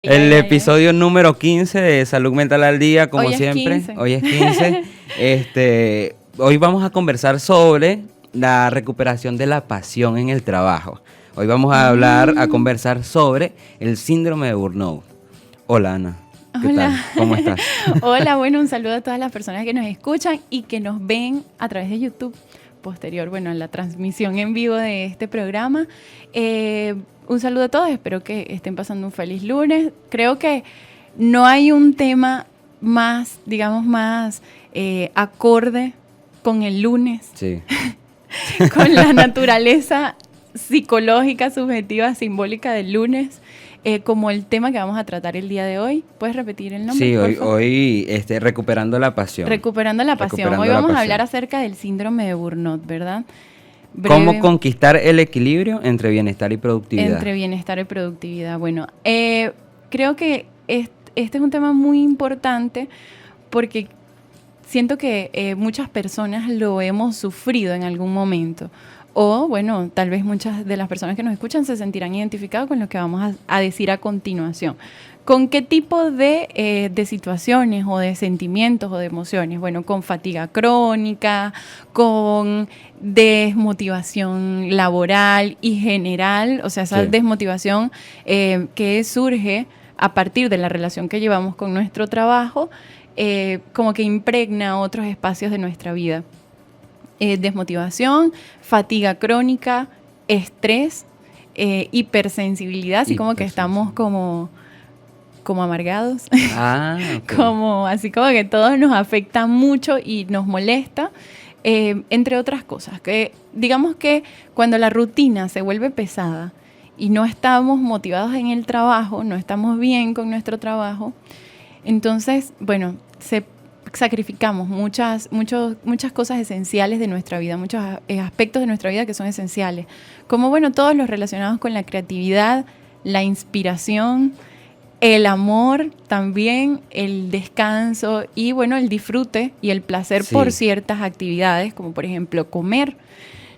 El episodio número 15 de Salud Mental al Día, como siempre. Hoy es 15. Hoy vamos a conversar sobre la recuperación de la pasión en el trabajo. Hoy vamos a conversar sobre el síndrome de burnout. Hola, Ana. ¿Qué tal? ¿Cómo estás? Hola, bueno, un saludo a todas las personas que nos escuchan y que nos ven a través de YouTube. Posterior, a la transmisión en vivo de este programa. Un saludo a todos, espero que estén pasando un feliz lunes. Creo que no hay un tema más, acorde con el lunes, sí. con la naturaleza psicológica, subjetiva, simbólica del lunes, como el tema que vamos a tratar el día de hoy. ¿Puedes repetir el nombre? Sí, hoy recuperando la pasión. Recuperando la pasión. Hoy vamos a hablar acerca del síndrome de burnout, ¿verdad? ¿Cómo conquistar el equilibrio entre bienestar y productividad? Entre bienestar y productividad. Bueno, creo que este es un tema muy importante porque siento que muchas personas lo hemos sufrido en algún momento. O, tal vez muchas de las personas que nos escuchan se sentirán identificadas con lo que vamos a decir a continuación. ¿Con qué tipo de situaciones o de sentimientos o de emociones? Bueno, con fatiga crónica, con desmotivación laboral y general, o sea, esa desmotivación que surge a partir de la relación que llevamos con nuestro trabajo, como que impregna otros espacios de nuestra vida. Desmotivación, fatiga crónica, estrés, hipersensibilidad, así como que estamos como amargados, okay. Así como que todo nos afecta mucho y nos molesta, entre otras cosas. Que digamos que cuando la rutina se vuelve pesada y no estamos motivados en el trabajo, no estamos bien con nuestro trabajo, entonces, sacrificamos muchas cosas esenciales de nuestra vida, muchos aspectos de nuestra vida que son esenciales, como todos los relacionados con la creatividad, la inspiración, el amor también, el descanso y el disfrute y el placer por ciertas actividades, como por ejemplo comer.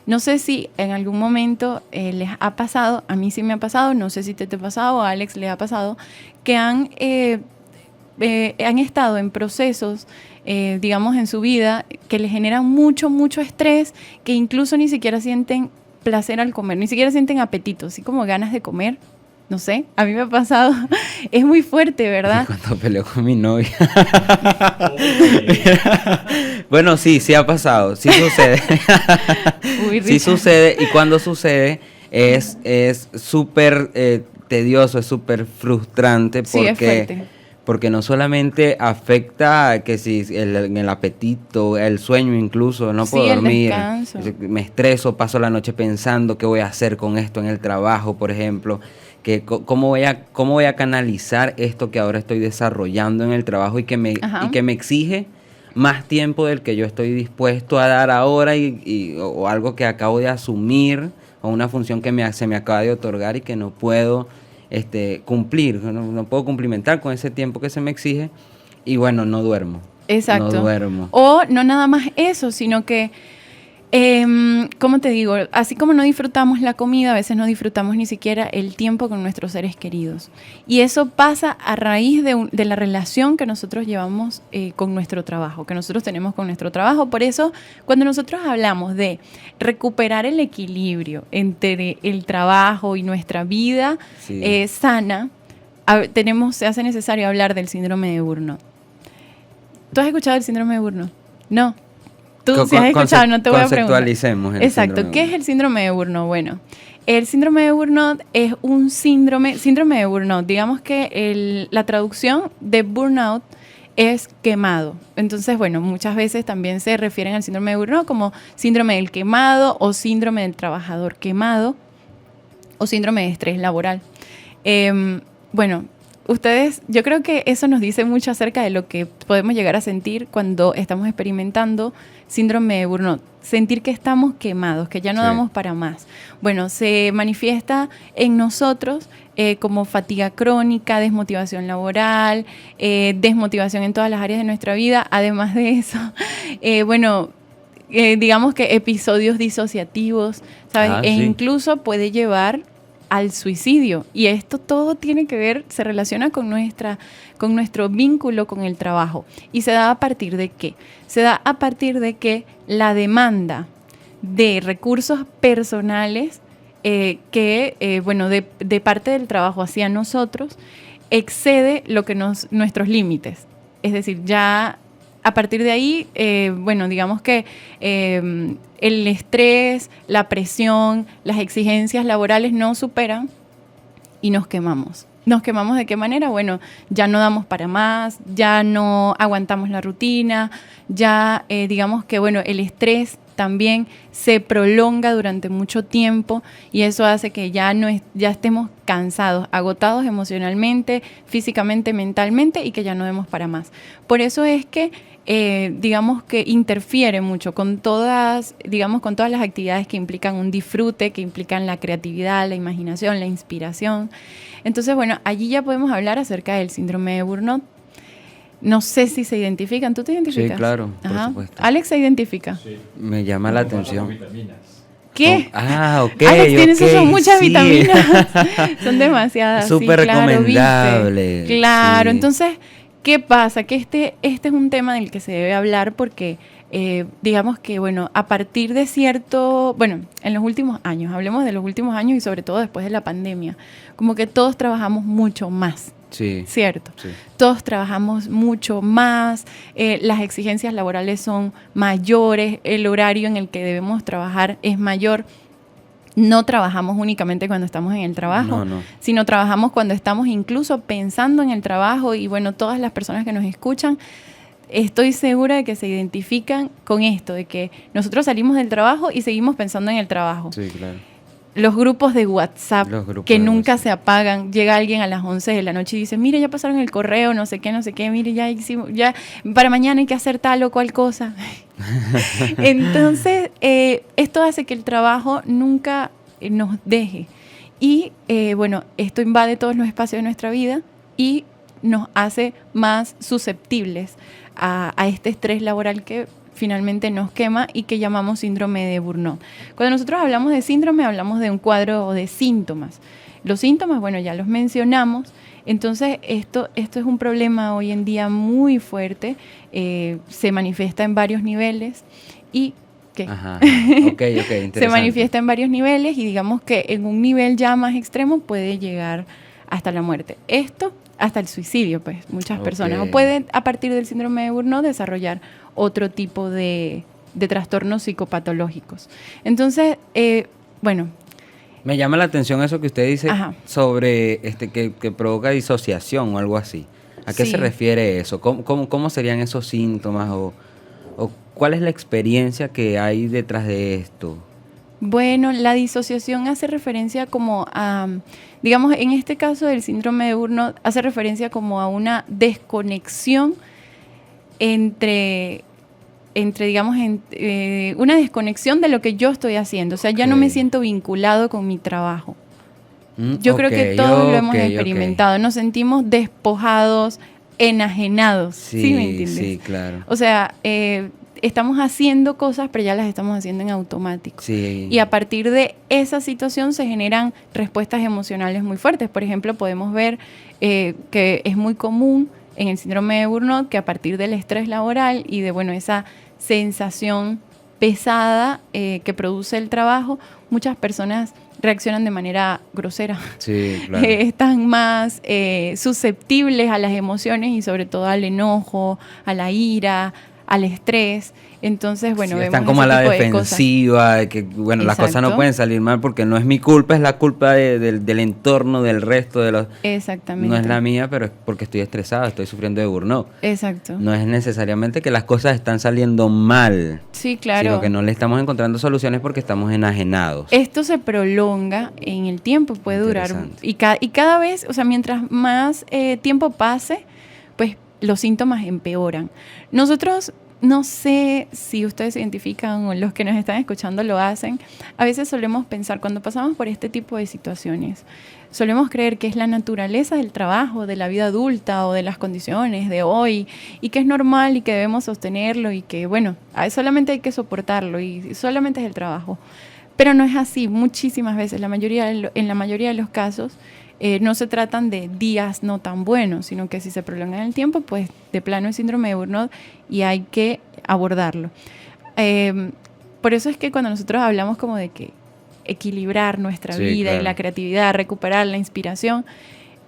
No sé si en algún momento les ha pasado, a mí sí me ha pasado, no sé si te ha pasado, a Alex le ha pasado, que han estado en procesos, en su vida, que les generan mucho estrés, que incluso ni siquiera sienten placer al comer, ni siquiera sienten apetito, así como ganas de comer. No sé, a mí me ha pasado, es muy fuerte, ¿verdad? Cuando peleo con mi novia. Bueno, sí ha pasado, sí sucede. Sí sucede, y cuando sucede es súper tedioso, es súper frustrante porque no solamente afecta que si el apetito, el sueño incluso, no puedo dormir, me estreso, paso la noche pensando qué voy a hacer con esto en el trabajo, por ejemplo, cómo voy a canalizar esto que ahora estoy desarrollando en el trabajo y que me exige más tiempo del que yo estoy dispuesto a dar ahora o algo que acabo de asumir o una función que se me acaba de otorgar y que no puedo cumplir, no puedo cumplimentar con ese tiempo que se me exige y no duermo. Exacto. No duermo. O no nada más eso, sino que, ¿cómo te digo? Así como no disfrutamos la comida, a veces no disfrutamos ni siquiera el tiempo con nuestros seres queridos. Y eso pasa a raíz de la relación que nosotros llevamos con nuestro trabajo, que nosotros tenemos con nuestro trabajo. Por eso, cuando nosotros hablamos de recuperar el equilibrio entre el trabajo y nuestra vida sana, se hace necesario hablar del síndrome de burnout. ¿Tú has escuchado el síndrome de burnout? No. Tú si has escuchado, no te voy a preguntar. Conceptualicemos. Exacto. ¿Qué es el síndrome de burnout? Bueno, el síndrome de burnout es un síndrome de burnout. Digamos que la traducción de burnout es quemado. Entonces, muchas veces también se refieren al síndrome de burnout como síndrome del quemado o síndrome del trabajador quemado o síndrome de estrés laboral. Yo creo que eso nos dice mucho acerca de lo que podemos llegar a sentir cuando estamos experimentando síndrome de burnout. Sentir que estamos quemados, que ya no damos para más. Se manifiesta en nosotros como fatiga crónica, desmotivación laboral, desmotivación en todas las áreas de nuestra vida. Además de eso, digamos que episodios disociativos, ¿sabes? Incluso puede llevar al suicidio. Y esto todo tiene que ver, se relaciona con nuestro vínculo con el trabajo. ¿Y se da a partir de qué? Se da a partir de que la demanda de recursos personales de parte del trabajo hacia nosotros excede lo que nuestros límites. Es decir, ya a partir de ahí, digamos que el estrés, la presión, las exigencias laborales no superan y nos quemamos. ¿Nos quemamos de qué manera? Bueno, ya no damos para más, ya no aguantamos la rutina, ya digamos que el estrés también se prolonga durante mucho tiempo y eso hace que ya estemos cansados, agotados emocionalmente, físicamente, mentalmente y que ya no demos para más. Por eso es que digamos que interfiere mucho con todas las actividades que implican un disfrute, que implican la creatividad, la imaginación, la inspiración. Entonces, allí ya podemos hablar acerca del síndrome de Burnout. No sé si se identifican. ¿Tú te identificas? Sí, claro, por supuesto. ¿Alex se identifica? Sí. Me llama la atención. ¿Qué? Ok. Alex, tienes son muchas sí. vitaminas. Son demasiadas. Súper recomendable. ¿Viste? Claro, sí. Entonces, ¿qué pasa? Que este es un tema del que se debe hablar porque, digamos que, a partir de en los últimos años, hablemos de los últimos años y sobre todo después de la pandemia, como que todos trabajamos mucho más. Sí. ¿Cierto? Sí. Todos trabajamos mucho más, las exigencias laborales son mayores, el horario en el que debemos trabajar es mayor. No trabajamos únicamente cuando estamos en el trabajo, sino trabajamos cuando estamos incluso pensando en el trabajo y todas las personas que nos escuchan, estoy segura de que se identifican con esto, de que nosotros salimos del trabajo y seguimos pensando en el trabajo. Sí, claro. Los grupos de WhatsApp que nunca se apagan. Llega alguien a las 11 de la noche y dice, mire, ya pasaron el correo, no sé qué, mire, ya hicimos, ya para mañana hay que hacer tal o cual cosa. Entonces, esto hace que el trabajo nunca nos deje. Y, esto invade todos los espacios de nuestra vida y nos hace más susceptibles a este estrés laboral que finalmente nos quema y que llamamos síndrome de Burnout. Cuando nosotros hablamos de síndrome, hablamos de un cuadro de síntomas. Los síntomas, ya los mencionamos. Entonces, esto es un problema hoy en día muy fuerte. Se manifiesta en varios niveles y... ¿qué? Ajá. Ok, interesante. Se manifiesta en varios niveles y digamos que en un nivel ya más extremo puede llegar hasta la muerte. Esto hasta el suicidio, pues, muchas personas. O pueden, a partir del síndrome de Burnout, desarrollar otro tipo de trastornos psicopatológicos. Entonces, me llama la atención eso que usted dice sobre que provoca disociación o algo así. ¿A qué se refiere eso? ¿Cómo serían esos síntomas o cuál es la experiencia que hay detrás de esto? Bueno, la disociación hace referencia como a, digamos, en este caso del síndrome de Burnout, hace referencia como a una desconexión entre una desconexión de lo que yo estoy haciendo. O sea, ya no me siento vinculado con mi trabajo. Yo creo que todos lo hemos experimentado. Nos sentimos despojados, enajenados. ¿Sí me entiendes? Sí, claro. O sea, estamos haciendo cosas, pero ya las estamos haciendo en automático. Sí. Y a partir de esa situación se generan respuestas emocionales muy fuertes. Por ejemplo, podemos ver que es muy común en el síndrome de Burnout que a partir del estrés laboral y de esa sensación pesada que produce el trabajo, muchas personas reaccionan de manera grosera. Sí, claro. Están más susceptibles a las emociones y sobre todo al enojo, a la ira, al estrés. Entonces, vemos están como a la defensiva, de que las cosas no pueden salir mal porque no es mi culpa, es la culpa del entorno, del resto de los... Exactamente. No es la mía, pero es porque estoy estresado, estoy sufriendo de burnout. Exacto. No es necesariamente que las cosas están saliendo mal. Sí, claro. Sino que no le estamos encontrando soluciones porque estamos enajenados. Esto se prolonga en el tiempo, puede durar. Y cada vez, mientras más tiempo pase, pues los síntomas empeoran. Nosotros, no sé si ustedes se identifican o los que nos están escuchando lo hacen, a veces solemos pensar, cuando pasamos por este tipo de situaciones, solemos creer que es la naturaleza del trabajo, de la vida adulta o de las condiciones de hoy y que es normal y que debemos sostenerlo y que, solamente hay que soportarlo y solamente es el trabajo. Pero no es así, muchísimas veces, en la mayoría de los casos, no se tratan de días no tan buenos, sino que si se prolonga en el tiempo, pues de plano es síndrome de burnout y hay que abordarlo. Por eso es que cuando nosotros hablamos como de que equilibrar nuestra vida y la creatividad, recuperar la inspiración,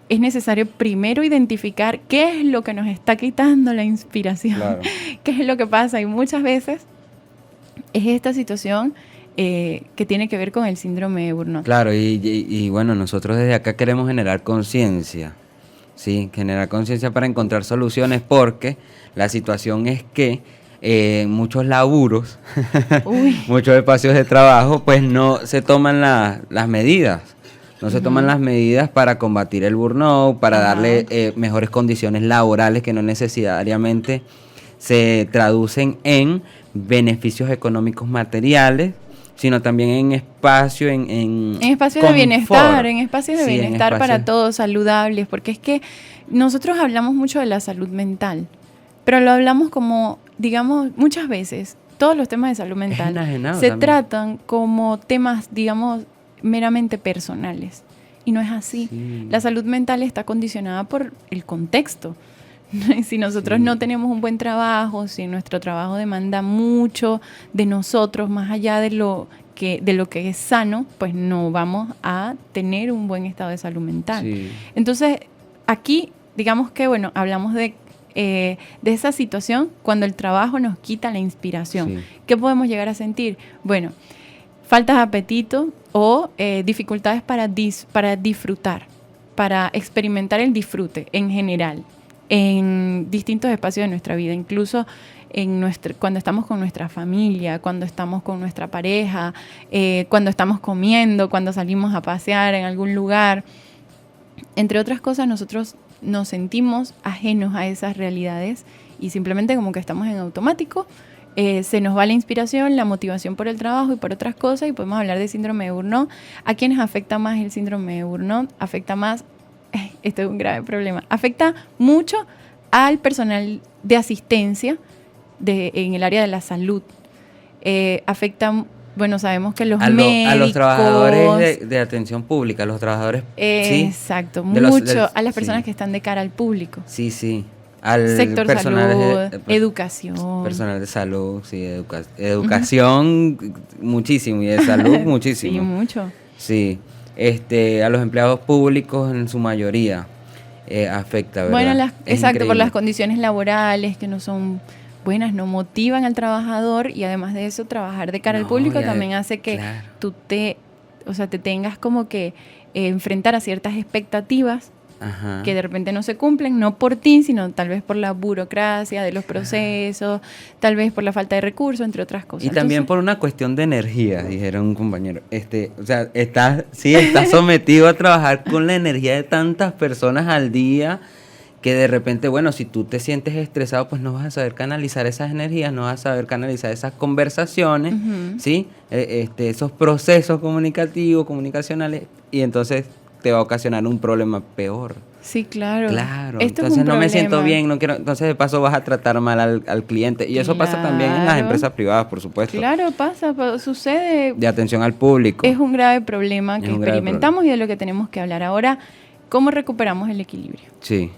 es necesario primero identificar qué es lo que nos está quitando la inspiración, qué es lo que pasa. Y muchas veces es esta situación que tiene que ver con el síndrome de burnout. Claro, y bueno, nosotros desde acá queremos generar conciencia, ¿sí? Generar conciencia para encontrar soluciones, porque la situación es que muchos laburos, muchos espacios de trabajo, pues no se toman las medidas. No se toman las medidas para combatir el burnout, para darle mejores condiciones laborales que no necesariamente se traducen en beneficios económicos materiales, sino también en espacio, en espacios de bienestar, en espacios de bienestar para todos, saludables, porque es que nosotros hablamos mucho de la salud mental, pero lo hablamos como, digamos, muchas veces, todos los temas de salud mental se tratan como temas, digamos, meramente personales, y no es así. Sí. La salud mental está condicionada por el contexto. Si nosotros no tenemos un buen trabajo, si nuestro trabajo demanda mucho de nosotros, más allá de lo que es sano, pues no vamos a tener un buen estado de salud mental. Sí. Entonces, aquí, digamos que, bueno, hablamos de esa situación cuando el trabajo nos quita la inspiración. Sí. ¿Qué podemos llegar a sentir? Bueno, falta de apetito o dificultades para disfrutar, para experimentar el disfrute en general, en distintos espacios de nuestra vida, incluso cuando estamos con nuestra familia, cuando estamos con nuestra pareja, cuando estamos comiendo, cuando salimos a pasear en algún lugar. Entre otras cosas, nosotros nos sentimos ajenos a esas realidades y simplemente como que estamos en automático. Se nos va la inspiración, la motivación por el trabajo y por otras cosas, y podemos hablar de síndrome de burnout. ¿A quiénes afecta más el síndrome de burnout? Afecta más, esto es un grave problema, afecta mucho al personal de asistencia en el área de la salud. Afecta, bueno, sabemos que los médicos... A los trabajadores de atención pública, los trabajadores... Exacto, mucho a las personas que están de cara al público. Sí, sí. Al sector salud, educación. Personal de salud, sí, educación muchísimo, y de salud muchísimo. Sí, mucho. Sí, a los empleados públicos en su mayoría afecta, ¿verdad? Bueno, exacto, por las condiciones laborales que no son buenas, no motivan al trabajador, y además de eso, trabajar de cara al público también hace que tú te tengas como que enfrentar a ciertas expectativas que de repente no se cumplen, no por ti, sino tal vez por la burocracia de los procesos, tal vez por la falta de recursos, entre otras cosas. Y también por una cuestión de energía, dijeron un compañero. Estás sometido a trabajar con la energía de tantas personas al día, que de repente, bueno, si tú te sientes estresado, pues no vas a saber canalizar esas energías, no vas a saber canalizar esas conversaciones, ¿sí? Esos procesos comunicacionales, y entonces te va a ocasionar un problema peor. Sí, claro. Claro, entonces no me siento bien, no quiero, entonces de paso vas a tratar mal al cliente. Y eso pasa también en las empresas privadas, por supuesto. Claro, sucede. De atención al público. Es un grave problema que experimentamos y de lo que tenemos que hablar ahora. ¿Cómo recuperamos el equilibrio? Sí.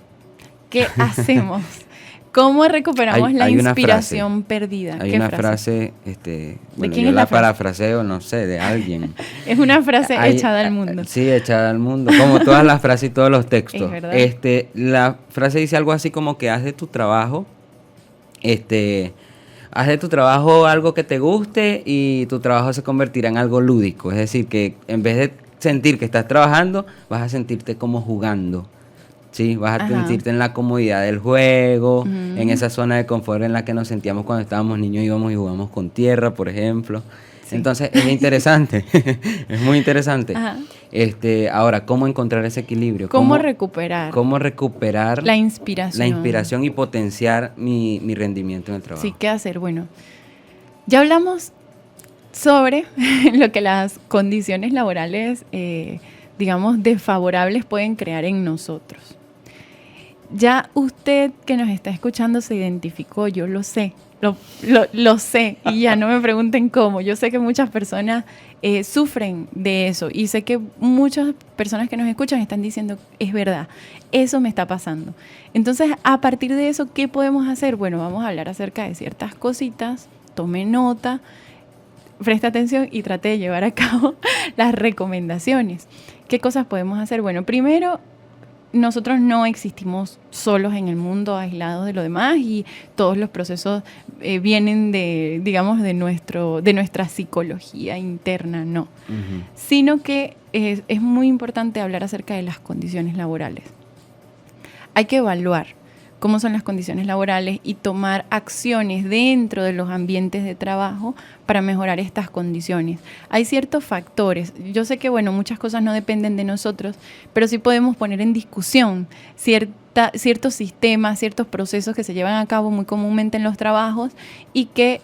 ¿Qué hacemos? ¿Cómo recuperamos la inspiración perdida? Hay una frase, bueno, yo la parafraseo, no sé, de alguien. Es una frase echada al mundo. Sí, echada al mundo, como todas las frases y todos los textos. Es verdad. La frase dice algo así como que haz de tu trabajo, algo que te guste, y tu trabajo se convertirá en algo lúdico. Es decir, que en vez de sentir que estás trabajando, vas a sentirte como jugando. Sí, vas a sentirte en la comodidad del juego, en esa zona de confort en la que nos sentíamos cuando estábamos niños, íbamos y jugamos con tierra, por ejemplo. Sí. Entonces, es interesante, es muy interesante. Ahora, ¿cómo encontrar ese equilibrio? ¿Cómo recuperar la inspiración y potenciar mi rendimiento en el trabajo? Sí, ¿qué hacer? Bueno, ya hablamos sobre lo que las condiciones laborales, digamos, desfavorables pueden crear en nosotros. Ya usted que nos está escuchando se identificó, yo lo sé. Lo sé y ya no me pregunten cómo. Yo sé que muchas personas sufren de eso y sé que muchas personas que nos escuchan están diciendo, es verdad, eso me está pasando. Entonces, a partir de eso, ¿qué podemos hacer? Bueno, vamos a hablar acerca de ciertas cositas, tome nota, presta atención y trate de llevar a cabo las recomendaciones. ¿Qué cosas podemos hacer? Bueno, primero, nosotros no existimos solos en el mundo, aislados de lo demás, y todos los procesos vienen de, digamos, de nuestra psicología interna, no. Uh-huh. Sino que es muy importante hablar acerca de las condiciones laborales. Hay que evaluar cómo son las condiciones laborales y tomar acciones dentro de los ambientes de trabajo para mejorar estas condiciones. Hay ciertos factores. Yo sé que, bueno, muchas cosas no dependen de nosotros, pero sí podemos poner en discusión ciertos sistemas, ciertos procesos que se llevan a cabo muy comúnmente en los trabajos y que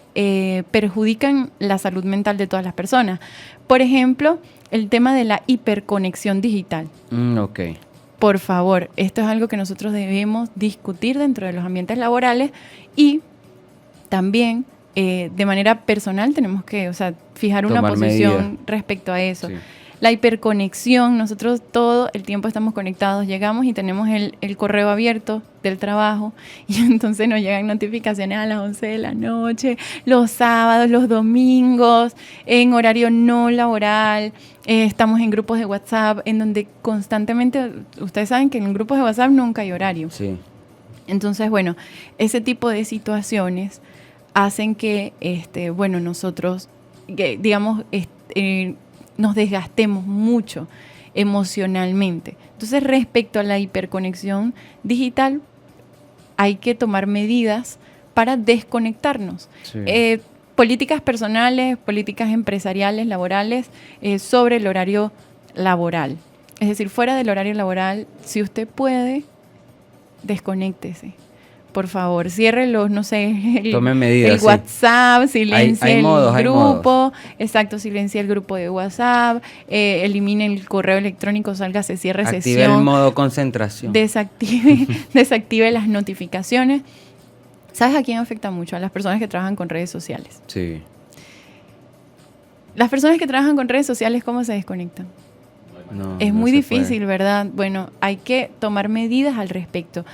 perjudican la salud mental de todas las personas. Por ejemplo, el tema de la hiperconexión digital. Ok. Por favor, esto es algo que nosotros debemos discutir dentro de los ambientes laborales y también de manera personal tenemos que, fijar una posición respecto a eso. Sí. La hiperconexión, nosotros todo el tiempo estamos conectados, llegamos y tenemos el correo abierto del trabajo y entonces nos llegan notificaciones a las 11 de la noche, los sábados, los domingos, en horario no laboral. Estamos en grupos de WhatsApp en donde constantemente, ustedes saben que en grupos de WhatsApp nunca hay horario. Sí. Entonces, bueno, ese tipo de situaciones hacen que, nosotros, digamos, nos desgastemos mucho emocionalmente. Entonces, respecto a la hiperconexión digital, hay que tomar medidas para desconectarnos. Sí. Políticas personales, políticas empresariales, laborales, sobre el horario laboral. Es decir, fuera del horario laboral, si usted puede, desconéctese. Por favor, cierre los, no sé, tome medidas, el WhatsApp, silencie el grupo. Exacto, silencie el grupo de WhatsApp, elimine el correo electrónico, sálgase, cierre sesión. Active el modo concentración. Desactive las notificaciones. ¿Sabes a quién afecta mucho? A las personas que trabajan con redes sociales. Sí. Las personas que trabajan con redes sociales, ¿cómo se desconectan? Es muy difícil, ¿verdad? Bueno, hay que tomar medidas al respecto.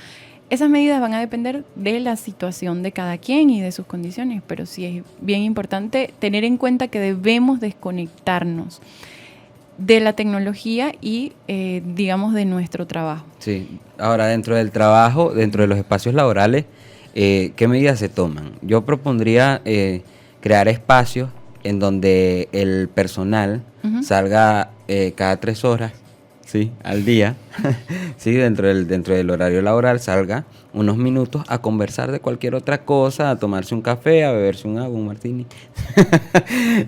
Esas medidas van a depender de la situación de cada quien y de sus condiciones, pero sí es bien importante tener en cuenta que debemos desconectarnos de la tecnología y, digamos, de nuestro trabajo. Sí. Ahora, dentro del trabajo, dentro de los espacios laborales, ¿qué medidas se toman? Yo propondría crear espacios en donde el personal salga cada 3 horas, sí, al día, sí, dentro del horario laboral, salga unos minutos a conversar de cualquier otra cosa, a tomarse un café, a beberse un agua, un martini.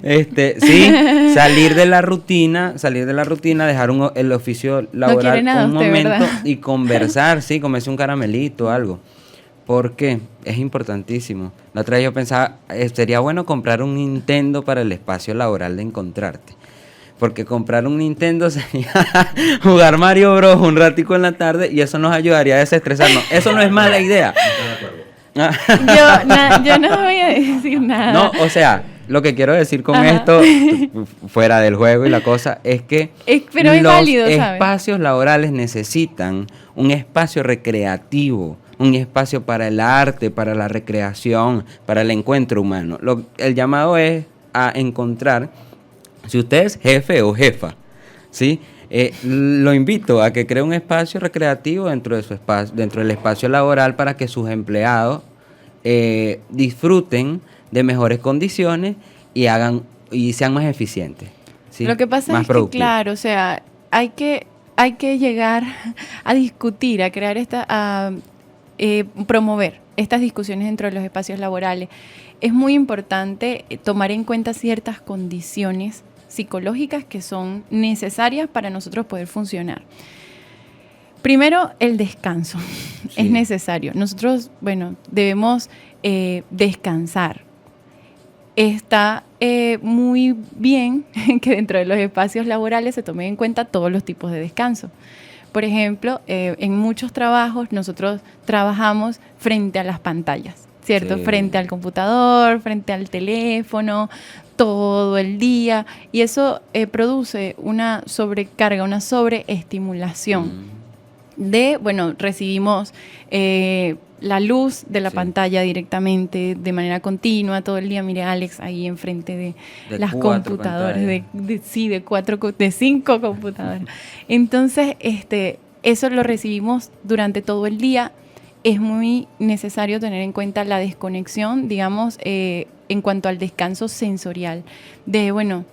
Sí, salir de la rutina, dejar el oficio laboral un momento, ¿verdad? Y conversar, sí, comerse un caramelito, algo. Porque es importantísimo. La otra vez yo pensaba, sería bueno comprar un Nintendo para el espacio laboral de encontrarte. Porque comprar un Nintendo sería jugar Mario Bros. Un ratico en la tarde y eso nos ayudaría a desestresarnos. Eso no es mala idea. Yo no voy a decir nada. No, o sea, lo que quiero decir con esto, fuera del juego y la cosa, es que pero es válido, los espacios laborales necesitan un espacio recreativo, un espacio para el arte, para la recreación, para el encuentro humano. El llamado es a encontrar, si usted es jefe o jefa, ¿sí? Lo invito a que cree un espacio recreativo dentro de su espacio, dentro del espacio laboral, para que sus empleados disfruten de mejores condiciones y sean más eficientes, ¿sí? Lo que pasa es que, claro, o sea, hay que llegar a discutir, a crear promover estas discusiones dentro de los espacios laborales. Es muy importante tomar en cuenta ciertas condiciones psicológicas que son necesarias para nosotros poder funcionar. Primero, el descanso. Sí. Es necesario. Nosotros, debemos descansar. Está muy bien que dentro de los espacios laborales se tomen en cuenta todos los tipos de descanso. Por ejemplo, en muchos trabajos nosotros trabajamos frente a las pantallas, ¿cierto? Sí. Frente al computador, frente al teléfono, todo el día. Y eso produce una sobrecarga, una sobreestimulación. Recibimos la luz de la pantalla directamente, de manera continua, todo el día. Mire, Alex, ahí enfrente de las computadoras, de 5 computadoras. Entonces, eso lo recibimos durante todo el día. Es muy necesario tener en cuenta la desconexión, digamos, en cuanto al descanso sensorial, de,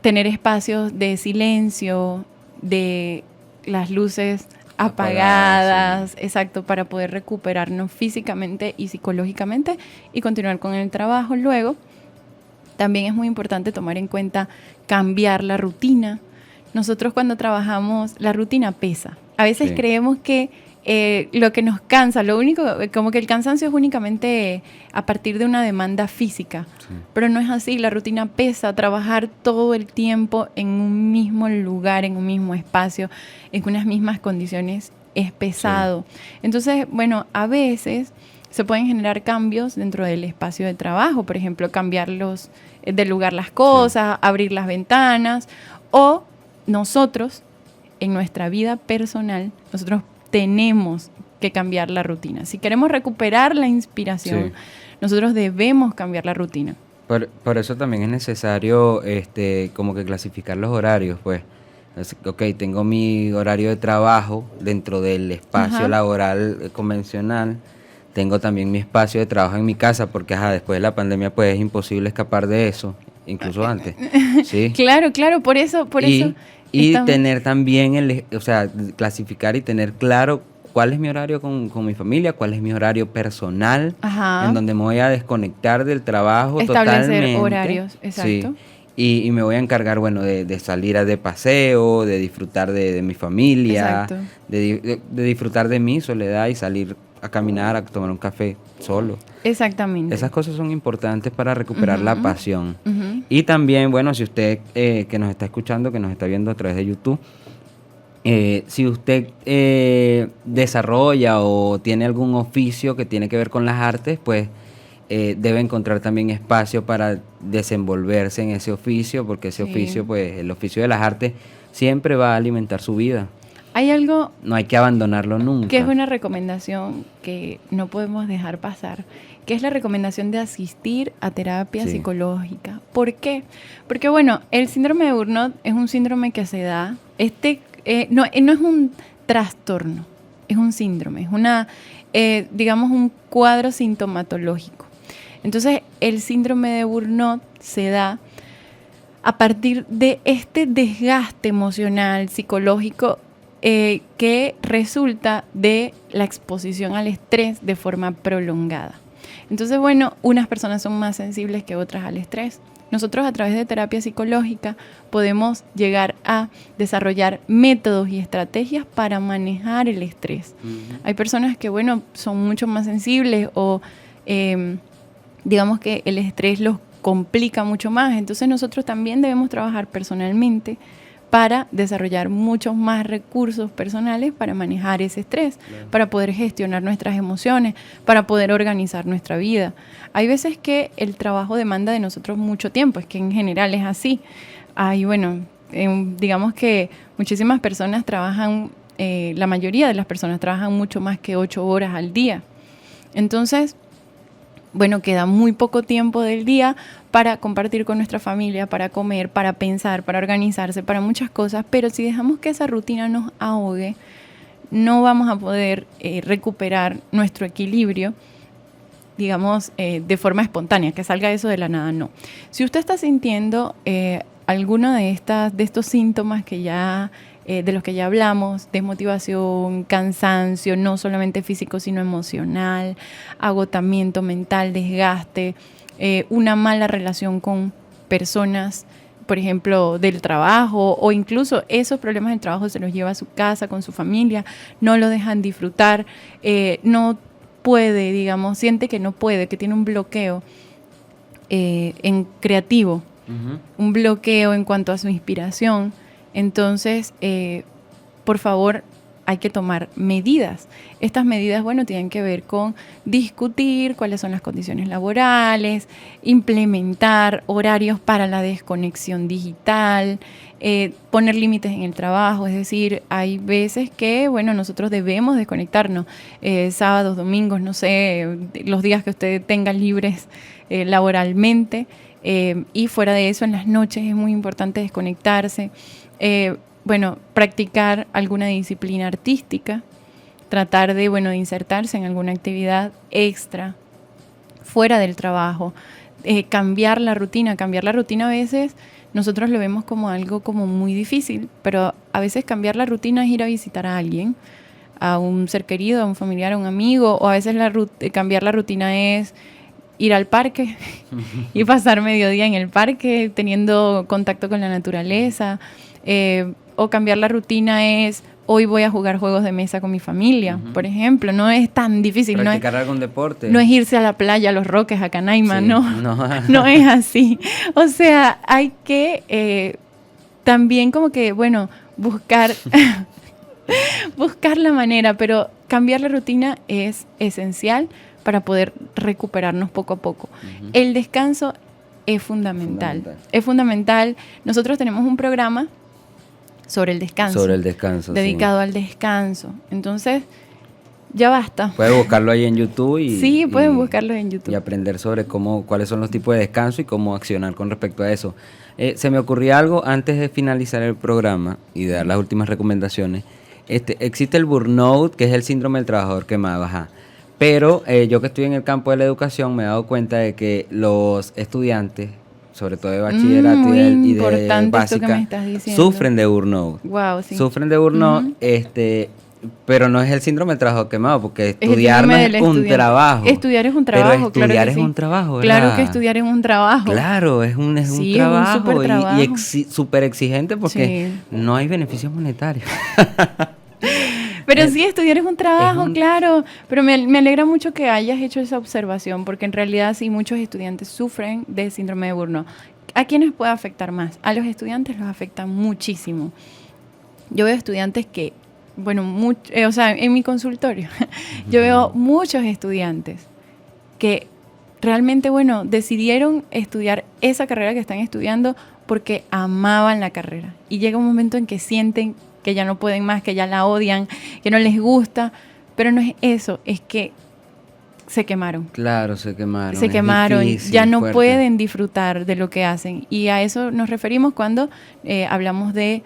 tener espacios de silencio, de las luces apagadas, sí. Exacto, para poder recuperarnos físicamente y psicológicamente y continuar con el trabajo luego. También es muy importante tomar en cuenta cambiar la rutina. Nosotros cuando trabajamos, la rutina pesa. A veces creemos que lo que nos cansa, lo único, como que el cansancio es únicamente a partir de una demanda física, pero no es así. La rutina pesa. Trabajar todo el tiempo en un mismo lugar, en un mismo espacio, en unas mismas condiciones, es pesado. Entonces, a veces se pueden generar cambios dentro del espacio de trabajo, por ejemplo, cambiar de lugar las cosas, abrir las ventanas, o nosotros, en nuestra vida personal, nosotros tenemos que cambiar la rutina. Si queremos recuperar la inspiración, nosotros debemos cambiar la rutina. Por eso también es necesario como que clasificar los horarios, pues. Ok, tengo mi horario de trabajo dentro del espacio laboral convencional. Tengo también mi espacio de trabajo en mi casa, porque después de la pandemia pues es imposible escapar de eso, incluso antes. ¿Sí? Claro, por eso. Y tener también, clasificar y tener claro cuál es mi horario con mi familia, cuál es mi horario personal, en donde me voy a desconectar del trabajo totalmente. Establecer horarios, exacto. Sí. Y me voy a encargar, de salir de paseo, de disfrutar de mi familia, de disfrutar de mi soledad y salir a caminar, a tomar un café solo. Exactamente. Esas cosas son importantes para recuperar la pasión. Y también, si usted que nos está escuchando, que nos está viendo a través de YouTube, si usted desarrolla o tiene algún oficio que tiene que ver con las artes, pues debe encontrar también espacio para desenvolverse en ese oficio, porque ese oficio, pues el oficio de las artes siempre va a alimentar su vida. Hay algo... No hay que abandonarlo nunca. Que es una recomendación que no podemos dejar pasar, que es la recomendación de asistir a terapia psicológica. ¿Por qué? Porque, el síndrome de Burnout es un síndrome que se da... no es un trastorno, es un síndrome, es un cuadro sintomatológico. Entonces, el síndrome de Burnout se da a partir de este desgaste emocional, psicológico, que resulta de la exposición al estrés de forma prolongada. Entonces, unas personas son más sensibles que otras al estrés. Nosotros a través de terapia psicológica podemos llegar a desarrollar métodos y estrategias para manejar el estrés. Hay personas que, son mucho más sensibles o digamos que el estrés los complica mucho más. Entonces nosotros también debemos trabajar personalmente para desarrollar muchos más recursos personales para manejar ese estrés, para poder gestionar nuestras emociones, para poder organizar nuestra vida. Hay veces que el trabajo demanda de nosotros mucho tiempo, es que en general es así. Digamos que muchísimas personas trabajan, la mayoría de las personas trabajan mucho más que 8 horas al día. Entonces, queda muy poco tiempo del día para compartir con nuestra familia, para comer, para pensar, para organizarse, para muchas cosas, pero si dejamos que esa rutina nos ahogue, no vamos a poder recuperar nuestro equilibrio, de forma espontánea, que salga eso de la nada, no. Si usted está sintiendo alguno de estos síntomas que de los que ya hablamos, desmotivación, cansancio, no solamente físico, sino emocional, agotamiento mental, desgaste, una mala relación con personas, por ejemplo, del trabajo, o incluso esos problemas del trabajo se los lleva a su casa, con su familia, no lo dejan disfrutar, no puede, siente que no puede, que tiene un bloqueo en creativo, un bloqueo en cuanto a su inspiración. Entonces, por favor, hay que tomar medidas. Estas medidas, bueno, tienen que ver con discutir cuáles son las condiciones laborales, implementar horarios para la desconexión digital, poner límites en el trabajo. Es decir, hay veces que, bueno, nosotros debemos desconectarnos, sábados, domingos, no sé, los días que usted tenga libres laboralmente, y fuera de eso, en las noches es muy importante desconectarse. Bueno, practicar alguna disciplina artística, tratar de, bueno, de insertarse en alguna actividad extra fuera del trabajo, cambiar la rutina. Cambiar la rutina a veces nosotros lo vemos como algo como muy difícil, pero a veces cambiar la rutina es ir a visitar a alguien, a un ser querido, a un familiar, a un amigo, o a veces cambiar la rutina es ir al parque y pasar mediodía en el parque teniendo contacto con la naturaleza. O cambiar la rutina es, hoy voy a jugar juegos de mesa con mi familia, por ejemplo. No es tan difícil. Practicar algún deporte. No es irse a la playa, a Los Roques, a Canaima, sí, no es así. O sea, hay que también como que, bueno, buscar la manera, pero cambiar la rutina es esencial para poder recuperarnos poco a poco. El descanso es fundamental. Es fundamental. Nosotros tenemos un programa sobre el descanso. Dedicado al descanso. Entonces, ya basta. Puedes buscarlo ahí en YouTube sí, pueden buscarlo en YouTube. Y aprender sobre cuáles son los tipos de descanso y cómo accionar con respecto a eso. Se me ocurrió algo antes de finalizar el programa y de dar las últimas recomendaciones. Existe el burnout, que es el síndrome del trabajador quemado, pero yo que estoy en el campo de la educación me he dado cuenta de que los estudiantes, sobre todo de bachillerato y de básica, sufren de burnout. Wow, sí. Sufren de burnout, pero no es el síndrome del trabajo quemado, porque estudiar no es un trabajo. Estudiar es un trabajo, pero estudiar es un trabajo, ¿verdad? Claro que estudiar es un trabajo. Claro, es un trabajo, y súper exigente porque no hay beneficios monetarios. Pero sí, estudiar es un trabajo, claro. Pero me alegra mucho que hayas hecho esa observación, porque en realidad sí, muchos estudiantes sufren de síndrome de burnout. ¿A quiénes puede afectar más? A los estudiantes los afecta muchísimo. Yo veo estudiantes que, bueno, o sea, en mi consultorio, yo veo muchos estudiantes que realmente, bueno, decidieron estudiar esa carrera que están estudiando porque amaban la carrera. Y llega un momento en que sienten que ya no pueden más, que ya la odian, que no les gusta, pero no es eso, es que se quemaron. Claro, se quemaron. Se quemaron, difícil, ya no pueden disfrutar de lo que hacen. Y a eso nos referimos cuando hablamos de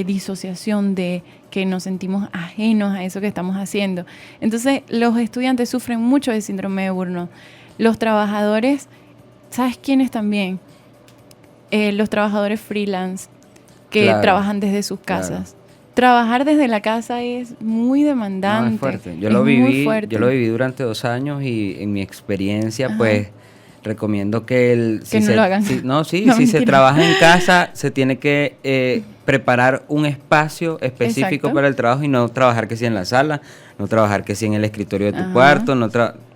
disociación, de que nos sentimos ajenos a eso que estamos haciendo. Entonces, los estudiantes sufren mucho de síndrome de burnout. Los trabajadores, ¿sabes quiénes también? Los trabajadores freelance que trabajan desde sus casas. Claro. Trabajar desde la casa es muy demandante. No, es fuerte. Yo lo viví durante 2 años y en mi experiencia, pues, recomiendo que no lo hagan. Si se trabaja en casa, se tiene que preparar un espacio específico para el trabajo y no trabajar que sea en la sala, no trabajar que sea en el escritorio de tu cuarto,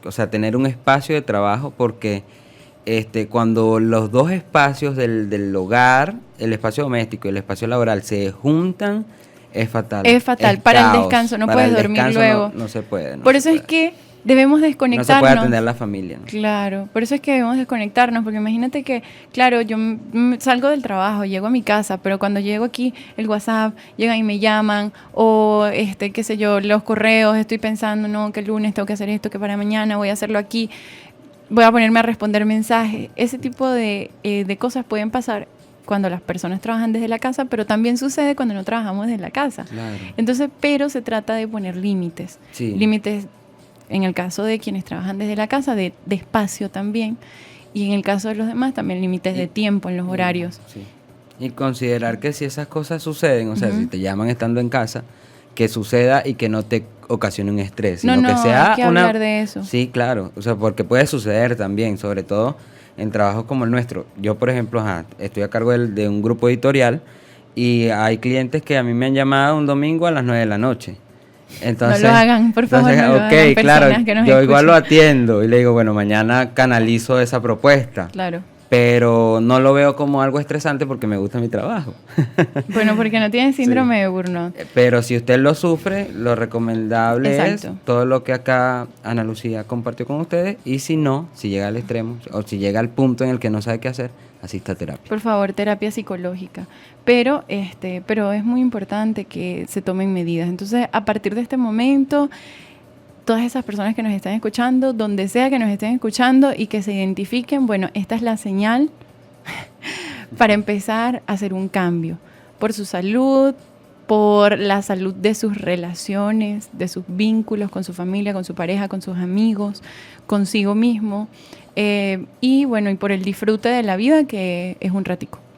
o sea, tener un espacio de trabajo porque cuando los dos espacios del hogar, el espacio doméstico y el espacio laboral se juntan, es fatal. Es fatal. Es para caos. El descanso, no puedes dormir luego. No se puede. Por eso es que debemos desconectarnos. No se puede atender a la familia, ¿no? Claro, por eso es que debemos desconectarnos, porque imagínate que, claro, yo salgo del trabajo, llego a mi casa, pero cuando llego aquí, el WhatsApp, llegan y me llaman, o qué sé yo, los correos, estoy pensando, no, que el lunes tengo que hacer esto, que para mañana voy a hacerlo aquí, voy a ponerme a responder mensajes. Ese tipo de cosas pueden pasar cuando las personas trabajan desde la casa, pero también sucede cuando no trabajamos desde la casa. Claro. Entonces, pero se trata de poner límites. Sí. Límites, en el caso de quienes trabajan desde la casa, de espacio también, y en el caso de los demás también límites de tiempo en los horarios. Sí. Y considerar que si esas cosas suceden, o sea, si te llaman estando en casa, que suceda y que no te ocasione un estrés, sino que sea hay que hablar de eso. Sí, claro, o sea, porque puede suceder también, sobre todo en trabajos como el nuestro. Yo, por ejemplo, estoy a cargo de un grupo editorial y hay clientes que a mí me han llamado un domingo a las 9 de la noche. Entonces, no lo hagan, por favor, no lo hagan, claro, que nos yo escuchen. igual lo atiendo y le digo, bueno, mañana canalizo esa propuesta. Claro. pero no lo veo como algo estresante porque me gusta mi trabajo. Bueno, porque no tiene síndrome de burnout. Pero si usted lo sufre, lo recomendable Exacto. es todo lo que acá Ana Lucía compartió con ustedes, y si no, si llega al extremo o si llega al punto en el que no sabe qué hacer, asista a terapia. Por favor, terapia psicológica. Pero es muy importante que se tomen medidas. Entonces, a partir de este momento, todas esas personas que nos están escuchando, donde sea que nos estén escuchando y que se identifiquen, bueno, esta es la señal para empezar a hacer un cambio por su salud, por la salud de sus relaciones, de sus vínculos con su familia, con su pareja, con sus amigos, consigo mismo, y bueno, y por el disfrute de la vida, que es un ratico.